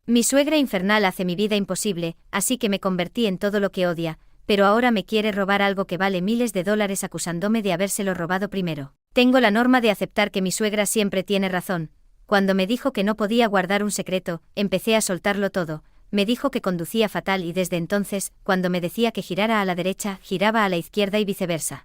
Mi suegra infernal hace mi vida imposible, así que me convertí en todo lo que odia, pero ahora me quiere robar algo que vale miles de dólares acusándome de habérselo robado primero. Tengo la norma de aceptar que mi suegra siempre tiene razón. Cuando me dijo que no podía guardar un secreto, empecé a soltarlo todo. Me dijo que conducía fatal y desde entonces, cuando me decía que girara a la derecha, giraba a la izquierda y viceversa.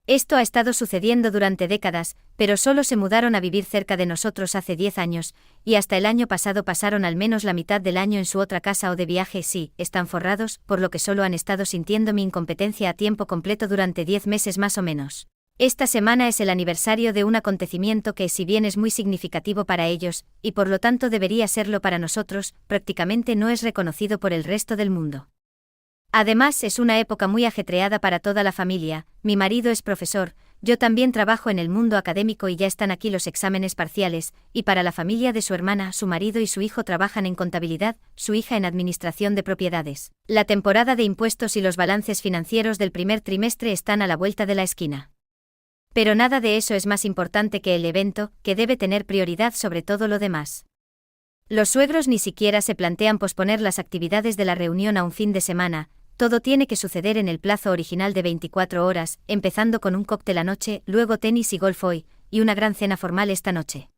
Esto ha estado sucediendo durante décadas, pero solo se mudaron a vivir cerca de nosotros hace 10 años, y hasta el año pasado pasaron al menos la mitad del año en su otra casa o de viaje. Sí, están forrados, por lo que solo han estado sintiendo mi incompetencia a tiempo completo durante 10 meses más o menos. Esta semana es el aniversario de un acontecimiento que, si bien es muy significativo para ellos, y por lo tanto debería serlo para nosotros, prácticamente no es reconocido por el resto del mundo. Además, es una época muy ajetreada para toda la familia. Mi marido es profesor, yo también trabajo en el mundo académico y ya están aquí los exámenes parciales, y para la familia de su hermana, su marido y su hijo trabajan en contabilidad, su hija en administración de propiedades. La temporada de impuestos y los balances financieros del primer trimestre están a la vuelta de la esquina. Pero nada de eso es más importante que el evento, que debe tener prioridad sobre todo lo demás. Los suegros ni siquiera se plantean posponer las actividades de la reunión a un fin de semana. Todo tiene que suceder en el plazo original de 24 horas, empezando con un cóctel anoche, luego tenis y golf hoy, y una gran cena formal esta noche.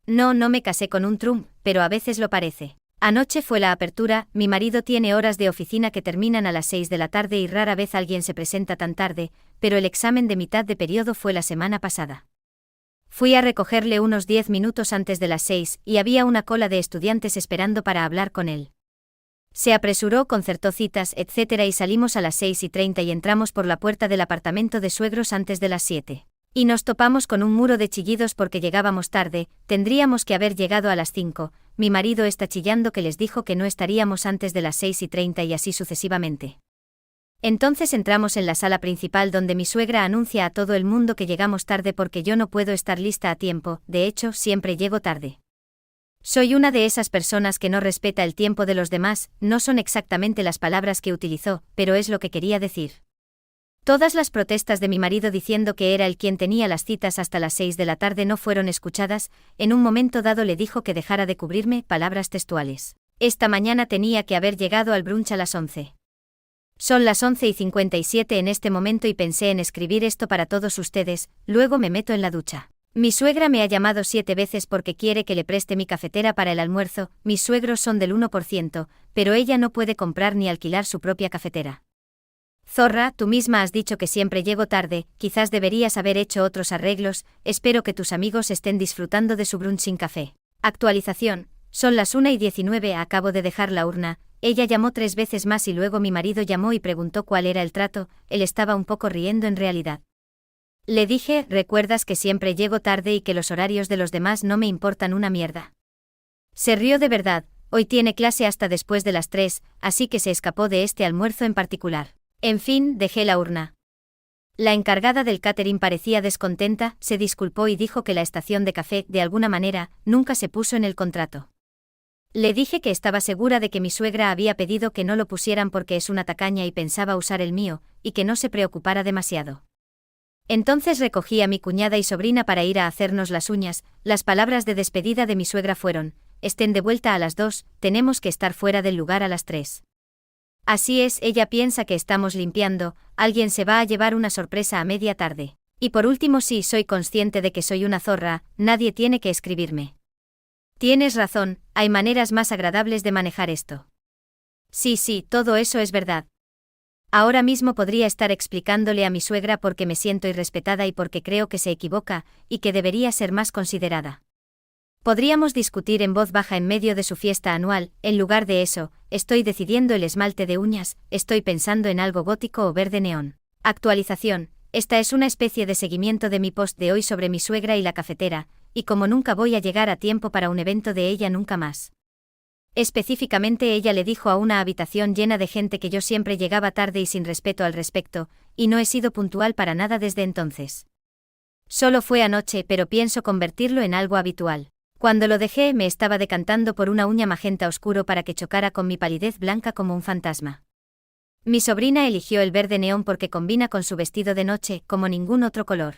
No me casé con un Trump, pero a veces lo parece. Anoche fue la apertura. Mi marido tiene horas de oficina que terminan a las 6 de la tarde y rara vez alguien se presenta tan tarde, pero el examen de mitad de periodo fue la semana pasada. Fui a recogerle unos 10 minutos antes de las 6 y había una cola de estudiantes esperando para hablar con él. Se apresuró, concertó citas, etc. y salimos a las 6:30 y entramos por la puerta del apartamento de suegros antes de las 7. Y nos topamos con un muro de chillidos porque llegábamos tarde, tendríamos que haber llegado a las 5, mi marido está chillando que les dijo que no estaríamos antes de las 6:30 y así sucesivamente. Entonces entramos en la sala principal donde mi suegra anuncia a todo el mundo que llegamos tarde porque yo no puedo estar lista a tiempo, de hecho siempre llego tarde. Soy una de esas personas que no respeta el tiempo de los demás, no son exactamente las palabras que utilizó, pero es lo que quería decir. Todas las protestas de mi marido diciendo que era él quien tenía las citas hasta las 6 de la tarde no fueron escuchadas. En un momento dado le dijo que dejara de cubrirme, palabras textuales. Esta mañana tenía que haber llegado al brunch a las 11. Son las 11:57 en este momento y pensé en escribir esto para todos ustedes, luego me meto en la ducha. Mi suegra me ha llamado 7 veces porque quiere que le preste mi cafetera para el almuerzo. Mis suegros son del 1%, pero ella no puede comprar ni alquilar su propia cafetera. Zorra, tú misma has dicho que siempre llego tarde, quizás deberías haber hecho otros arreglos. Espero que tus amigos estén disfrutando de su brunch sin café. Actualización, son las 1:19, acabo de dejar la urna. Ella llamó 3 veces más y luego mi marido llamó y preguntó cuál era el trato. Él estaba un poco riendo en realidad. Le dije, ¿recuerdas que siempre llego tarde y que los horarios de los demás no me importan una mierda? Se rió de verdad. Hoy tiene clase hasta después de las 3, así que se escapó de este almuerzo en particular. En fin, dejé la urna. La encargada del catering parecía descontenta, se disculpó y dijo que la estación de café, de alguna manera, nunca se puso en el contrato. Le dije que estaba segura de que mi suegra había pedido que no lo pusieran porque es una tacaña y pensaba usar el mío, y que no se preocupara demasiado. Entonces recogí a mi cuñada y sobrina para ir a hacernos las uñas. Las palabras de despedida de mi suegra fueron: estén de vuelta a las 2, tenemos que estar fuera del lugar a las 3. Así es, ella piensa que estamos limpiando, alguien se va a llevar una sorpresa a media tarde. Y por último, sí, soy consciente de que soy una zorra, nadie tiene que escribirme. Tienes razón, hay maneras más agradables de manejar esto. Sí, todo eso es verdad. Ahora mismo podría estar explicándole a mi suegra por qué me siento irrespetada y porque creo que se equivoca, y que debería ser más considerada. Podríamos discutir en voz baja en medio de su fiesta anual. En lugar de eso, estoy decidiendo el esmalte de uñas, estoy pensando en algo gótico o verde neón. Actualización, esta es una especie de seguimiento de mi post de hoy sobre mi suegra y la cafetera, y como nunca voy a llegar a tiempo para un evento de ella nunca más. Específicamente ella le dijo a una habitación llena de gente que yo siempre llegaba tarde y sin respeto al respecto, y no he sido puntual para nada desde entonces. Solo fue anoche, pero pienso convertirlo en algo habitual. Cuando lo dejé me estaba decantando por una uña magenta oscuro para que chocara con mi palidez blanca como un fantasma. Mi sobrina eligió el verde neón porque combina con su vestido de noche como ningún otro color.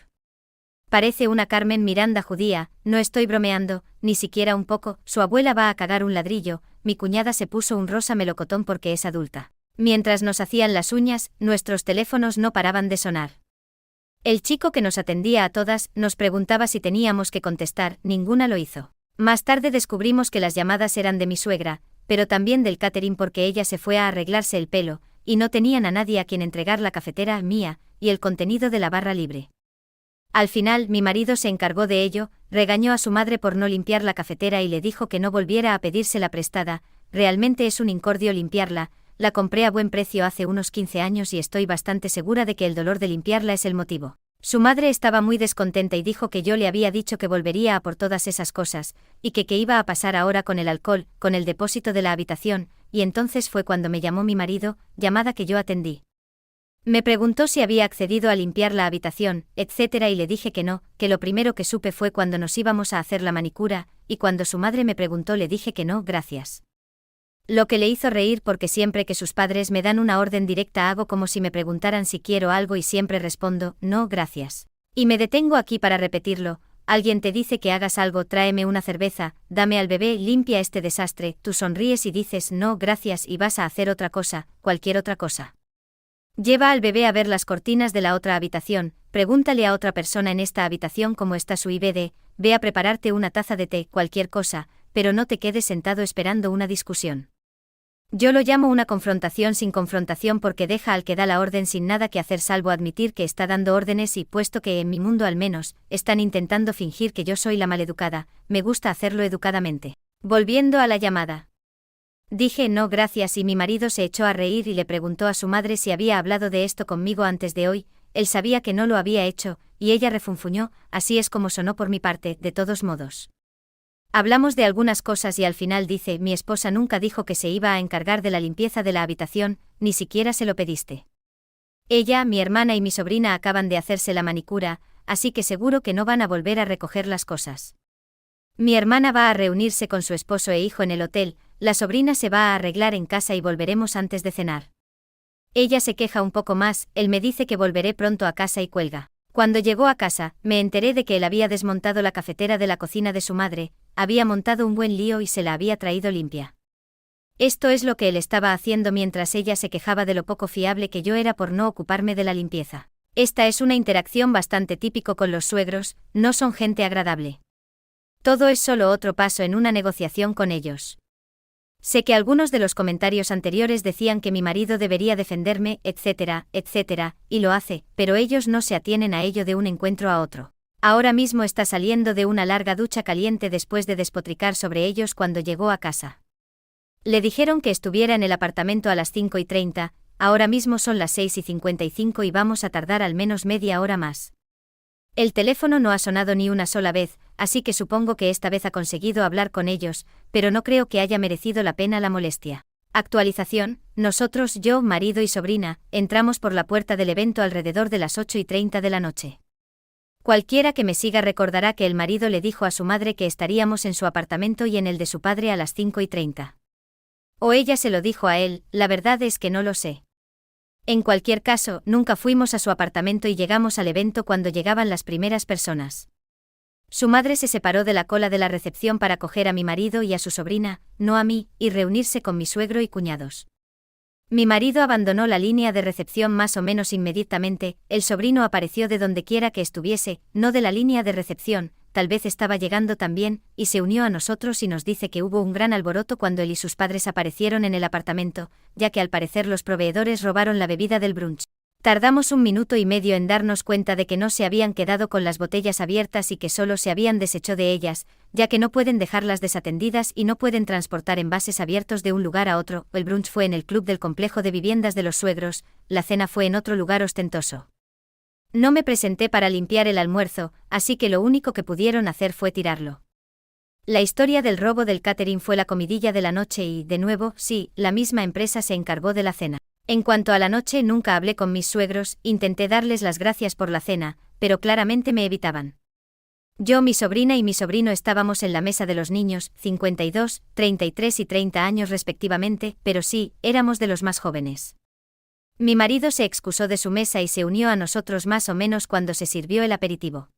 Parece una Carmen Miranda judía, no estoy bromeando, ni siquiera un poco. Su abuela va a cagar un ladrillo, mi cuñada se puso un rosa melocotón porque es adulta. Mientras nos hacían las uñas, nuestros teléfonos no paraban de sonar. El chico que nos atendía a todas nos preguntaba si teníamos que contestar, ninguna lo hizo. Más tarde descubrimos que las llamadas eran de mi suegra, pero también del catering porque ella se fue a arreglarse el pelo, y no tenían a nadie a quien entregar la cafetera mía y el contenido de la barra libre. Al final, mi marido se encargó de ello, regañó a su madre por no limpiar la cafetera y le dijo que no volviera a pedírsela prestada. Realmente es un incordio limpiarla, la compré a buen precio hace unos 15 años y estoy bastante segura de que el dolor de limpiarla es el motivo. Su madre estaba muy descontenta y dijo que yo le había dicho que volvería a por todas esas cosas, y que qué iba a pasar ahora con el alcohol, con el depósito de la habitación, y entonces fue cuando me llamó mi marido, llamada que yo atendí. Me preguntó si había accedido a limpiar la habitación, etc. y le dije que no, que lo primero que supe fue cuando nos íbamos a hacer la manicura, y cuando su madre me preguntó le dije que no, gracias. Lo que le hizo reír porque siempre que sus padres me dan una orden directa hago como si me preguntaran si quiero algo y siempre respondo, no, gracias. Y me detengo aquí para repetirlo, alguien te dice que hagas algo, tráeme una cerveza, dame al bebé, limpia este desastre, tú sonríes y dices no, gracias y vas a hacer otra cosa, cualquier otra cosa. Lleva al bebé a ver las cortinas de la otra habitación, pregúntale a otra persona en esta habitación cómo está su IBD, ve a prepararte una taza de té, cualquier cosa, pero no te quedes sentado esperando una discusión. Yo lo llamo una confrontación sin confrontación porque deja al que da la orden sin nada que hacer salvo admitir que está dando órdenes y puesto que en mi mundo al menos, están intentando fingir que yo soy la maleducada, me gusta hacerlo educadamente. Volviendo a la llamada. Dije no gracias y mi marido se echó a reír y le preguntó a su madre si había hablado de esto conmigo antes de hoy, él sabía que no lo había hecho, y ella refunfuñó, así es como sonó por mi parte, de todos modos. Hablamos de algunas cosas y al final dice, mi esposa nunca dijo que se iba a encargar de la limpieza de la habitación, ni siquiera se lo pediste. Ella, mi hermana y mi sobrina acaban de hacerse la manicura, así que seguro que no van a volver a recoger las cosas. Mi hermana va a reunirse con su esposo e hijo en el hotel, la sobrina se va a arreglar en casa y volveremos antes de cenar. Ella se queja un poco más, él me dice que volveré pronto a casa y cuelga. Cuando llegó a casa, me enteré de que él había desmontado la cafetera de la cocina de su madre, había montado un buen lío y se la había traído limpia. Esto es lo que él estaba haciendo mientras ella se quejaba de lo poco fiable que yo era por no ocuparme de la limpieza. Esta es una interacción bastante típico con los suegros, no son gente agradable. Todo es solo otro paso en una negociación con ellos. Sé que algunos de los comentarios anteriores decían que mi marido debería defenderme, etcétera, etcétera, y lo hace, pero ellos no se atienen a ello de un encuentro a otro. Ahora mismo está saliendo de una larga ducha caliente después de despotricar sobre ellos cuando llegó a casa. Le dijeron que estuviera en el apartamento a las 5:30, ahora mismo son las 6:55 y vamos a tardar al menos media hora más. El teléfono no ha sonado ni una sola vez, así que supongo que esta vez ha conseguido hablar con ellos, pero no creo que haya merecido la pena la molestia. Actualización, nosotros, yo, marido y sobrina, entramos por la puerta del evento alrededor de las 8:30 de la noche. Cualquiera que me siga recordará que el marido le dijo a su madre que estaríamos en su apartamento y en el de su padre a las 5:30. O ella se lo dijo a él, la verdad es que no lo sé. En cualquier caso, nunca fuimos a su apartamento y llegamos al evento cuando llegaban las primeras personas. Su madre se separó de la cola de la recepción para coger a mi marido y a su sobrina, no a mí, y reunirse con mi suegro y cuñados. Mi marido abandonó la línea de recepción más o menos inmediatamente, el sobrino apareció de donde quiera que estuviese, no de la línea de recepción, tal vez estaba llegando también, y se unió a nosotros y nos dice que hubo un gran alboroto cuando él y sus padres aparecieron en el apartamento, ya que al parecer los proveedores robaron la bebida del brunch. Tardamos 1 minuto y medio en darnos cuenta de que no se habían quedado con las botellas abiertas y que solo se habían deshecho de ellas, ya que no pueden dejarlas desatendidas y no pueden transportar envases abiertos de un lugar a otro. El brunch fue en el club del complejo de viviendas de los suegros, la cena fue en otro lugar ostentoso. No me presenté para limpiar el almuerzo, así que lo único que pudieron hacer fue tirarlo. La historia del robo del catering fue la comidilla de la noche y, de nuevo, sí, la misma empresa se encargó de la cena. En cuanto a la noche, nunca hablé con mis suegros, intenté darles las gracias por la cena, pero claramente me evitaban. Yo, mi sobrina y mi sobrino estábamos en la mesa de los niños, 52, 33 y 30 años respectivamente, pero sí, éramos de los más jóvenes. Mi marido se excusó de su mesa y se unió a nosotros más o menos cuando se sirvió el aperitivo.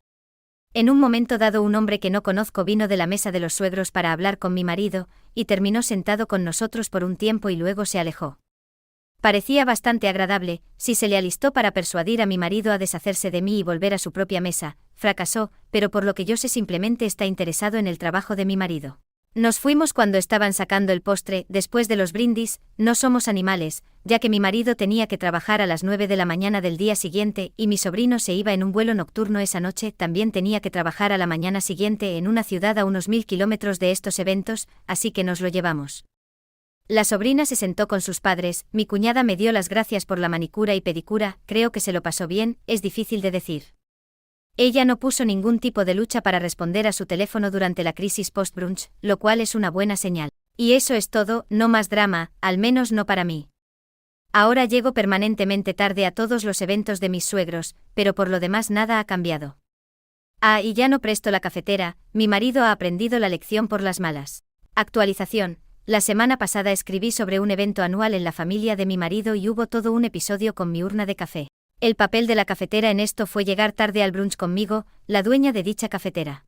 En un momento dado un hombre que no conozco vino de la mesa de los suegros para hablar con mi marido, y terminó sentado con nosotros por un tiempo y luego se alejó. Parecía bastante agradable, si se le alistó para persuadir a mi marido a deshacerse de mí y volver a su propia mesa, fracasó, pero por lo que yo sé simplemente está interesado en el trabajo de mi marido. Nos fuimos cuando estaban sacando el postre, después de los brindis. No somos animales, ya que mi marido tenía que trabajar a las 9 de la mañana del día siguiente y mi sobrino se iba en un vuelo nocturno esa noche, también tenía que trabajar a la mañana siguiente en una ciudad a unos 1000 kilómetros de estos eventos, así que nos lo llevamos. La sobrina se sentó con sus padres, mi cuñada me dio las gracias por la manicura y pedicura, creo que se lo pasó bien, es difícil de decir. Ella no puso ningún tipo de lucha para responder a su teléfono durante la crisis post-brunch, lo cual es una buena señal. Y eso es todo, no más drama, al menos no para mí. Ahora llego permanentemente tarde a todos los eventos de mis suegros, pero por lo demás nada ha cambiado. Ah, y ya no presto la cafetera, mi marido ha aprendido la lección por las malas. Actualización. La semana pasada escribí sobre un evento anual en la familia de mi marido y hubo todo un episodio con mi urna de café. El papel de la cafetera en esto fue llegar tarde al brunch conmigo, la dueña de dicha cafetera.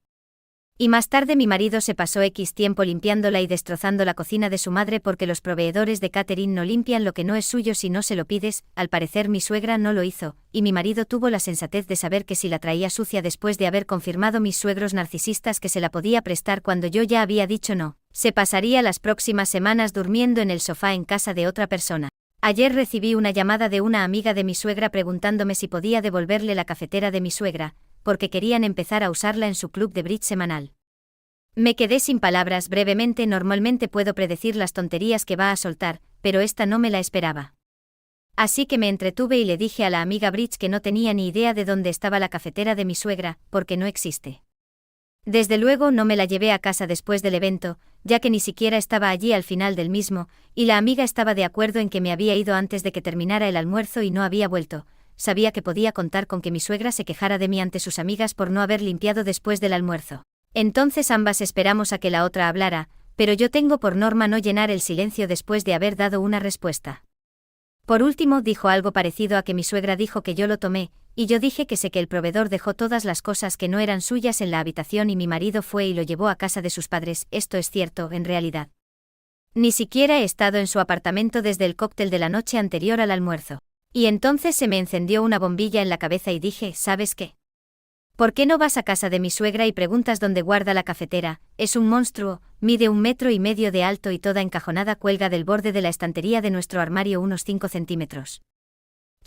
Y más tarde mi marido se pasó X tiempo limpiándola y destrozando la cocina de su madre porque los proveedores de catering no limpian lo que no es suyo si no se lo pides. Al parecer mi suegra no lo hizo, y mi marido tuvo la sensatez de saber que si la traía sucia después de haber confirmado mis suegros narcisistas que se la podía prestar cuando yo ya había dicho no, se pasaría las próximas semanas durmiendo en el sofá en casa de otra persona. Ayer recibí una llamada de una amiga de mi suegra preguntándome si podía devolverle la cafetera de mi suegra, porque querían empezar a usarla en su club de bridge semanal. Me quedé sin palabras brevemente. Normalmente puedo predecir las tonterías que va a soltar, pero esta no me la esperaba. Así que me entretuve y le dije a la amiga bridge que no tenía ni idea de dónde estaba la cafetera de mi suegra, porque no existe. Desde luego no me la llevé a casa después del evento, ya que ni siquiera estaba allí al final del mismo, y la amiga estaba de acuerdo en que me había ido antes de que terminara el almuerzo y no había vuelto. Sabía que podía contar con que mi suegra se quejara de mí ante sus amigas por no haber limpiado después del almuerzo. Entonces ambas esperamos a que la otra hablara, pero yo tengo por norma no llenar el silencio después de haber dado una respuesta. Por último dijo algo parecido a que mi suegra dijo que yo lo tomé, y yo dije que sé que el proveedor dejó todas las cosas que no eran suyas en la habitación y mi marido fue y lo llevó a casa de sus padres. Esto es cierto, en realidad. Ni siquiera he estado en su apartamento desde el cóctel de la noche anterior al almuerzo. Y entonces se me encendió una bombilla en la cabeza y dije, ¿sabes qué? ¿Por qué no vas a casa de mi suegra y preguntas dónde guarda la cafetera? Es un monstruo, mide 1,5 metros de alto y toda encajonada cuelga del borde de la estantería de nuestro armario unos 5 centímetros.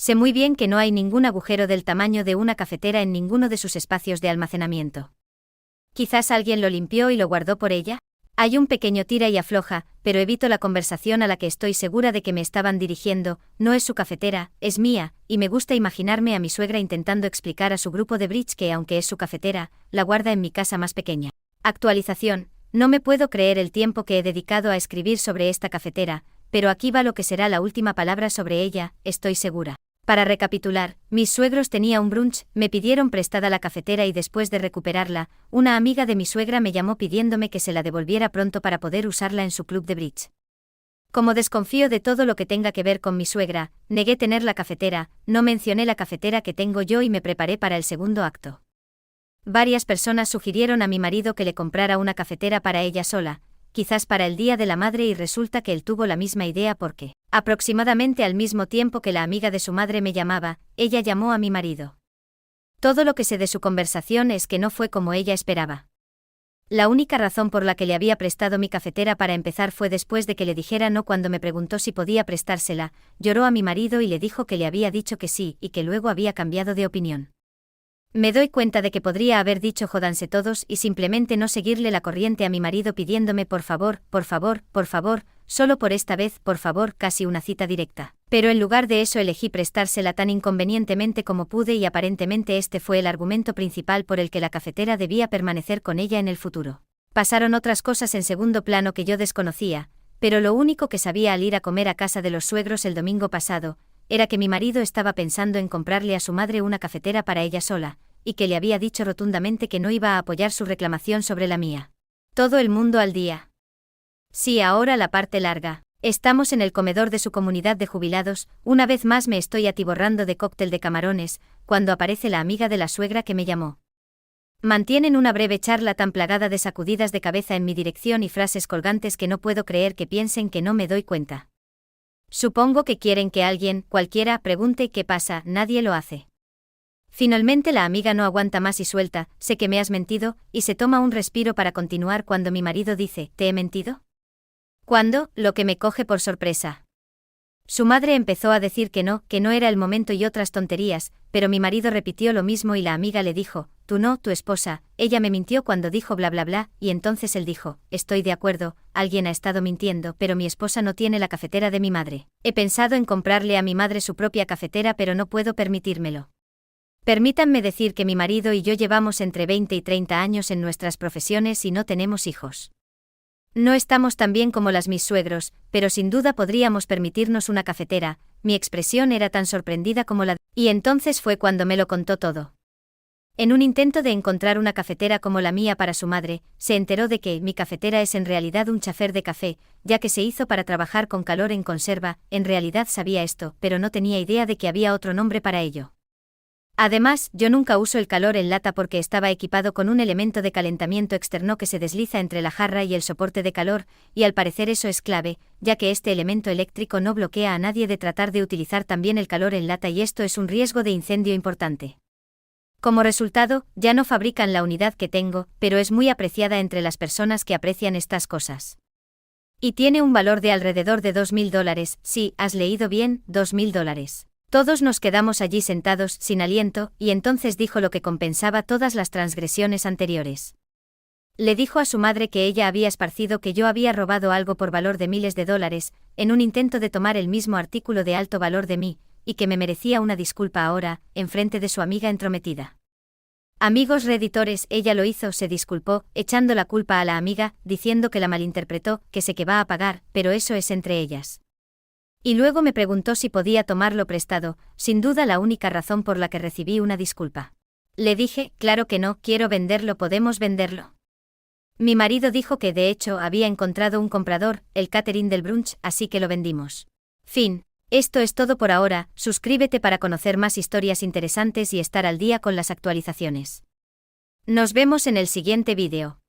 Sé muy bien que no hay ningún agujero del tamaño de una cafetera en ninguno de sus espacios de almacenamiento. ¿Quizás alguien lo limpió y lo guardó por ella? Hay un pequeño tira y afloja, pero evito la conversación a la que estoy segura de que me estaban dirigiendo. No es su cafetera, es mía, y me gusta imaginarme a mi suegra intentando explicar a su grupo de bridge que aunque es su cafetera, la guarda en mi casa más pequeña. Actualización. No me puedo creer el tiempo que he dedicado a escribir sobre esta cafetera, pero aquí va lo que será la última palabra sobre ella, estoy segura. Para recapitular, mis suegros tenían un brunch, me pidieron prestada la cafetera y después de recuperarla, una amiga de mi suegra me llamó pidiéndome que se la devolviera pronto para poder usarla en su club de bridge. Como desconfío de todo lo que tenga que ver con mi suegra, negué tener la cafetera, no mencioné la cafetera que tengo yo y me preparé para el segundo acto. Varias personas sugirieron a mi marido que le comprara una cafetera para ella sola, quizás para el Día de la Madre, y resulta que él tuvo la misma idea porque, aproximadamente al mismo tiempo que la amiga de su madre me llamaba, ella llamó a mi marido. Todo lo que sé de su conversación es que no fue como ella esperaba. La única razón por la que le había prestado mi cafetera para empezar fue después de que le dijera no cuando me preguntó si podía prestársela, lloró a mi marido y le dijo que le había dicho que sí y que luego había cambiado de opinión. Me doy cuenta de que podría haber dicho jódanse todos y simplemente no seguirle la corriente a mi marido pidiéndome por favor, solo por esta vez, por favor, casi una cita directa. Pero en lugar de eso elegí prestársela tan inconvenientemente como pude y aparentemente este fue el argumento principal por el que la cafetera debía permanecer con ella en el futuro. Pasaron otras cosas en segundo plano que yo desconocía, pero lo único que sabía al ir a comer a casa de los suegros el domingo pasado, era que mi marido estaba pensando en comprarle a su madre una cafetera para ella sola, y que le había dicho rotundamente que no iba a apoyar su reclamación sobre la mía. Todo el mundo al día. Sí, ahora la parte larga. Estamos en el comedor de su comunidad de jubilados, una vez más me estoy atiborrando de cóctel de camarones, cuando aparece la amiga de la suegra que me llamó. Mantienen una breve charla tan plagada de sacudidas de cabeza en mi dirección y frases colgantes que no puedo creer que piensen que no me doy cuenta. Supongo que quieren que alguien, cualquiera, pregunte qué pasa, nadie lo hace. Finalmente la amiga no aguanta más y suelta, sé que me has mentido, y se toma un respiro para continuar cuando mi marido dice, ¿te he mentido? ¿Cuándo? Lo que me coge por sorpresa. Su madre empezó a decir que no era el momento y otras tonterías, pero mi marido repitió lo mismo y la amiga le dijo, tú no, tu esposa, ella me mintió cuando dijo bla bla bla, y entonces él dijo, estoy de acuerdo, alguien ha estado mintiendo, pero mi esposa no tiene la cafetera de mi madre. He pensado en comprarle a mi madre su propia cafetera pero no puedo permitírmelo. Permítanme decir que mi marido y yo llevamos entre 20 y 30 años en nuestras profesiones y no tenemos hijos. No estamos tan bien como mis suegros, pero sin duda podríamos permitirnos una cafetera. Mi expresión era tan sorprendida como la de... Y entonces fue cuando me lo contó todo. En un intento de encontrar una cafetera como la mía para su madre, se enteró de que mi cafetera es en realidad un chafer de café, ya que se hizo para trabajar con calor en conserva. En realidad sabía esto, pero no tenía idea de que había otro nombre para ello. Además, yo nunca uso el calor en lata porque estaba equipado con un elemento de calentamiento externo que se desliza entre la jarra y el soporte de calor, y al parecer eso es clave, ya que este elemento eléctrico no bloquea a nadie de tratar de utilizar también el calor en lata y esto es un riesgo de incendio importante. Como resultado, ya no fabrican la unidad que tengo, pero es muy apreciada entre las personas que aprecian estas cosas. Y tiene un valor de alrededor de $2.000, sí, has leído bien, $2.000. Todos nos quedamos allí sentados, sin aliento, y entonces dijo lo que compensaba todas las transgresiones anteriores. Le dijo a su madre que ella había esparcido que yo había robado algo por valor de miles de dólares, en un intento de tomar el mismo artículo de alto valor de mí, y que me merecía una disculpa ahora, en frente de su amiga entrometida. Amigos reditores, ella lo hizo, se disculpó, echando la culpa a la amiga, diciendo que la malinterpretó, que sé que va a pagar, pero eso es entre ellas. Y luego me preguntó si podía tomarlo prestado, sin duda la única razón por la que recibí una disculpa. Le dije, claro que no, quiero venderlo, podemos venderlo. Mi marido dijo que de hecho había encontrado un comprador, el catering del brunch, así que lo vendimos. Fin. Esto es todo por ahora, suscríbete para conocer más historias interesantes y estar al día con las actualizaciones. Nos vemos en el siguiente vídeo.